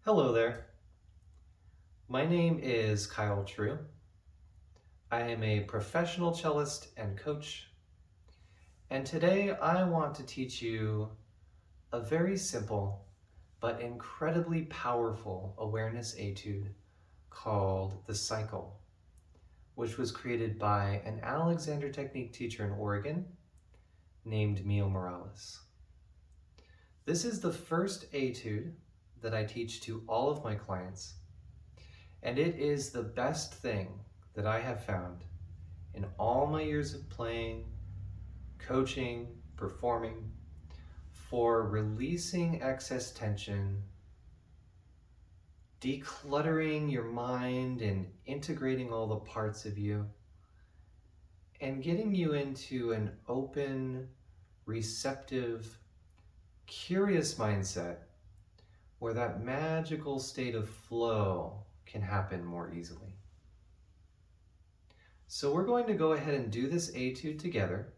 Hello there. My name is Kyle True. I am a professional cellist and coach, and today I want to teach you a very simple but incredibly powerful awareness etude called the cycle, which was created by an Alexander Technique teacher in Oregon named Mio Morales. This is the first etude that I teach to all of my clients, and it is the best thing that I have found in all my years of playing, coaching, performing, for releasing excess tension, decluttering your mind and integrating all the parts of you, and getting you into an open, receptive, curious mindset where that magical state of flow can happen more easily. So we're going to go ahead and do this etude together.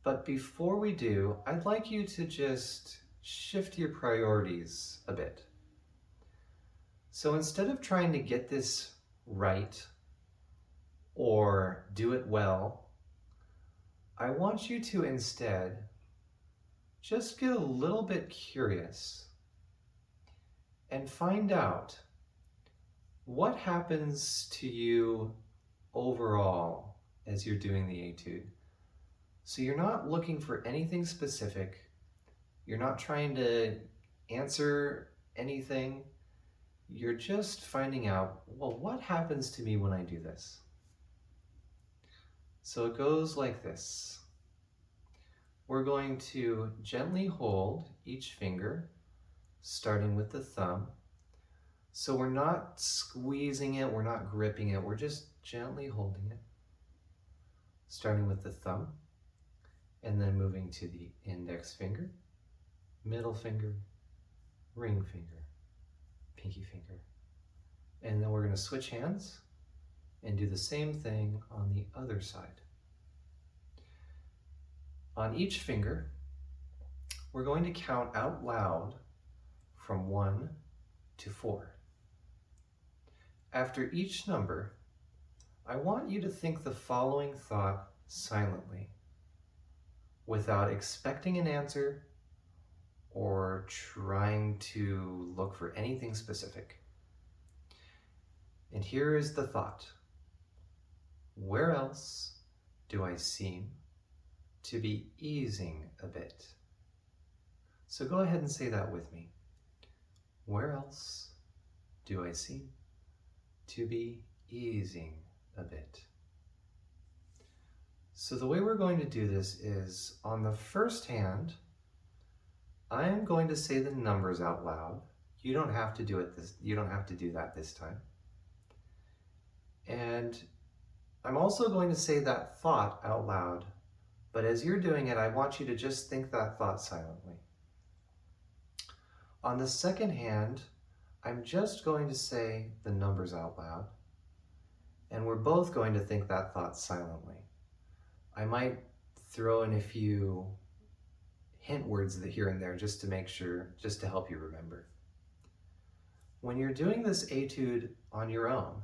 But before we do, I'd like you to just shift your priorities a bit. So instead of trying to get this right or do it well, I want you to instead just get a little bit curious and find out what happens to you overall as you're doing the etude. So you're not looking for anything specific. You're not trying to answer anything. You're just finding out, well, what happens to me when I do this? So it goes like this. We're going to gently hold each finger, starting with the thumb. So we're not squeezing it, we're not gripping it, we're just gently holding it. Starting with the thumb, and then moving to the index finger, middle finger, ring finger, pinky finger. And then we're going to switch hands and do the same thing on the other side. On each finger, we're going to count out loud from 1 to 4. After each number, I want you to think the following thought silently, without expecting an answer or trying to look for anything specific. And here is the thought. Where else do I seem to be easing a bit? So go ahead and say that with me. Where else do I seem to be easing a bit? So the way we're going to do this is, on the first hand, I am going to say the numbers out loud. You don't have to do that this time. And I'm also going to say that thought out loud, but as you're doing it, I want you to just think that thought silently. On the second hand, I'm just going to say the numbers out loud, and we're both going to think that thought silently. I might throw in a few hint words here and there just to make sure, just to help you remember. When you're doing this etude on your own,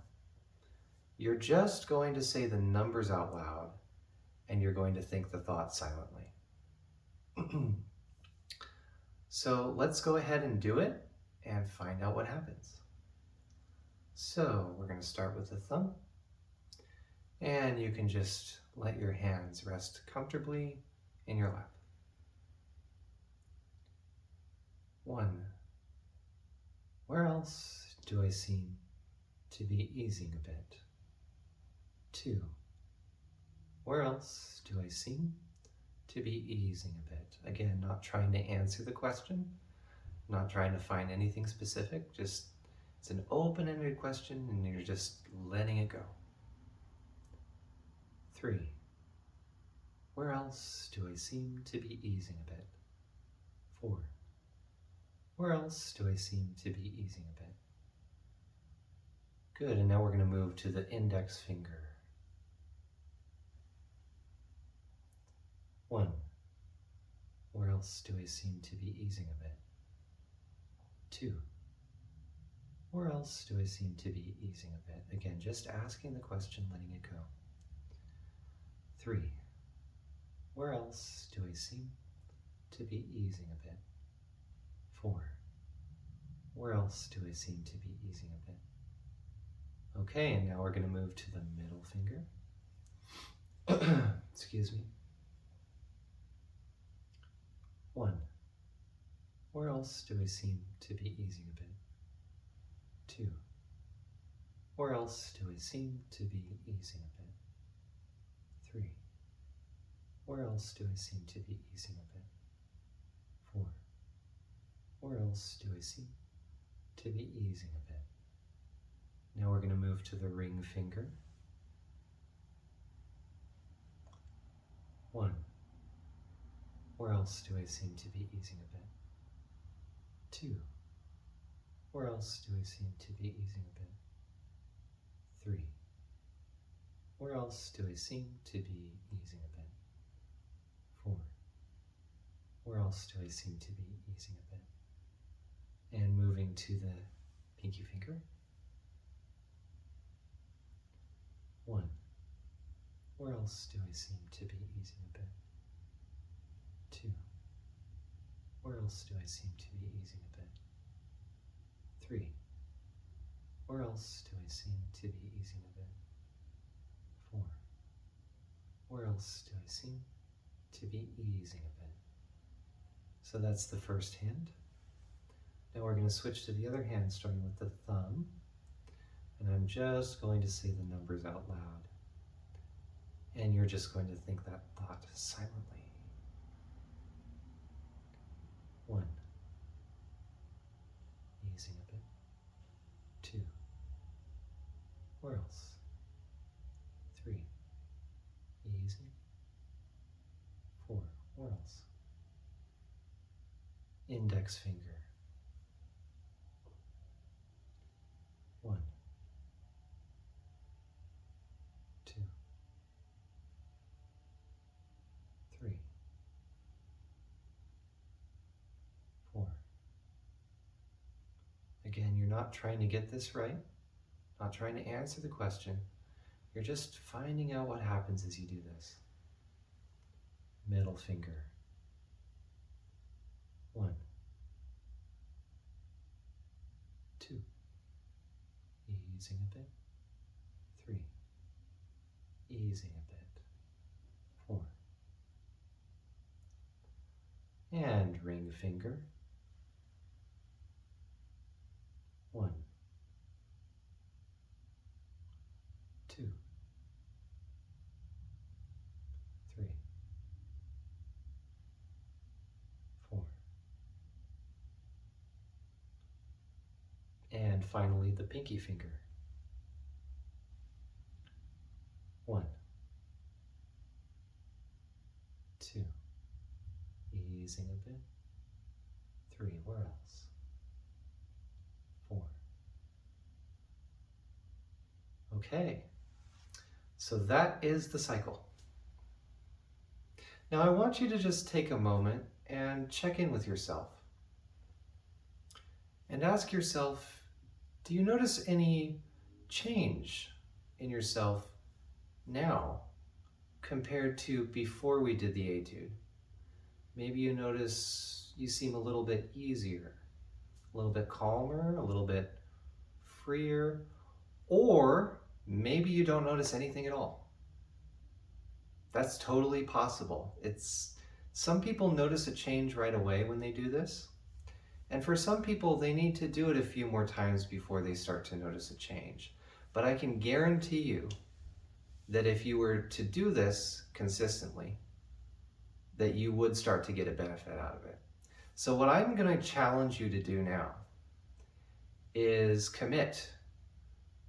you're just going to say the numbers out loud and you're going to think the thought silently. So let's go ahead and do it and find out what happens. So we're going to start with the thumb, and you can just let your hands rest comfortably in your lap. 1. Where else do I seem to be easing a bit? 2. Where else do I seem to be easing a bit? Again, not trying to answer the question, not trying to find anything specific, just it's an open-ended question and you're just letting it go. 3. Where else do I seem to be easing a bit? 4. Where else do I seem to be easing a bit? Good, and now we're going to move to the index finger. 1. Where else do I seem to be easing a bit? 2. Where else do I seem to be easing a bit? Again, just asking the question, letting it go. 3. Where else do I seem to be easing a bit? 4. Where else do I seem to be easing a bit? Okay, and now we're going to move to the middle finger. Excuse me. 1. Where else do I seem to be easing a bit? 2. Where else do I seem to be easing a bit? 3. Where else do I seem to be easing a bit? 4. Where else do I seem to be easing a bit? Now we're going to move to the ring finger. 1. Where else do I seem to be easing a bit? 2. Where else do I seem to be easing a bit? 3. Where else do I seem to be easing a bit? 4. Where else do I seem to be easing a bit? And moving to the pinky finger. 1. Where else do I seem to be easing a bit? 2. Where else do I seem to be easing a bit? 3. Where else do I seem to be easing a bit? 4. Where else do I seem to be easing a bit? So that's the first hand. Now we're going to switch to the other hand, starting with the thumb. And I'm just going to say the numbers out loud. And you're just going to think that thought silently. 1. Easing a bit. 2. Where else? 3. Easing. 4. Where else? Index finger. 1. 2. 3. 4. Again, you're not trying to get this right, not trying to answer the question. You're just finding out what happens as you do this. Middle finger. 1. 2. Easing a bit. 3. Easing a bit. 4. And ring finger. 1. 2. 3. 4. And finally the pinky finger. 1. 2. Easing a bit. 3. Where else? 4. Okay, so that is the cycle. Now I want you to just take a moment and check in with yourself. And ask yourself, do you notice any change in yourself now compared to before we did the etude? Maybe you notice you seem a little bit easier, a little bit calmer, a little bit freer, or maybe you don't notice anything at all. That's totally possible. Some people notice a change right away when they do this. And for some people, they need to do it a few more times before they start to notice a change. But I can guarantee you that if you were to do this consistently, that you would start to get a benefit out of it. So what I'm going to challenge you to do now is commit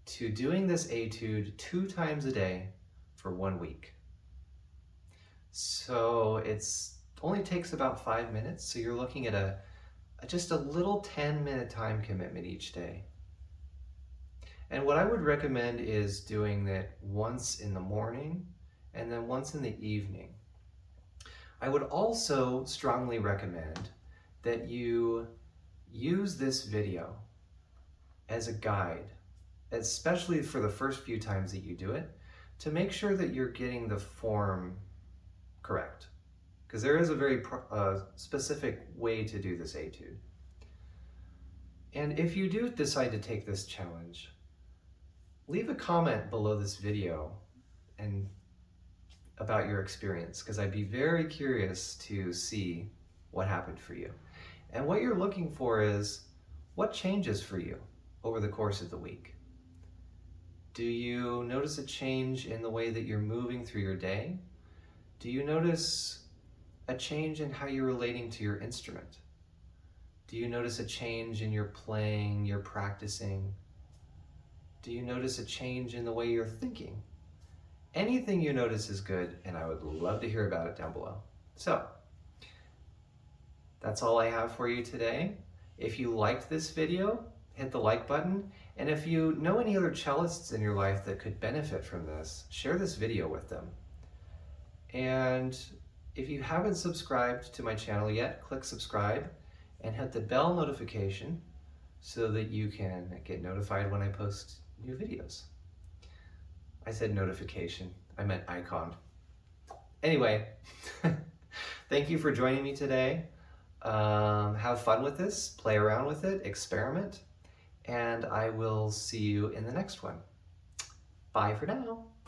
to doing this etude 2 times a day for 1 week. So it's only takes about 5 minutes. So you're looking at just a little 10-minute time commitment each day. And what I would recommend is doing that once in the morning and then once in the evening. I would also strongly recommend that you use this video as a guide, especially for the first few times that you do it, to make sure that you're getting the form correct. Because there is a very specific way to do this etude. And if you do decide to take this challenge, leave a comment below this video and about your experience, because I'd be very curious to see what happened for you. And what you're looking for is what changes for you over the course of the week. Do you notice a change in the way that you're moving through your day? Do you notice a change in how you're relating to your instrument? Do you notice a change in your playing, your practicing? Do you notice a change in the way you're thinking? Anything you notice is good, and I would love to hear about it down below. So, that's all I have for you today. If you liked this video, hit the like button. And if you know any other cellists in your life that could benefit from this, share this video with them. And if you haven't subscribed to my channel yet, click subscribe and hit the bell notification so that you can get notified when I post new videos. I said notification, I meant icon. Anyway, thank you for joining me today. Have fun with this, play around with it, experiment, and I will see you in the next one. Bye for now.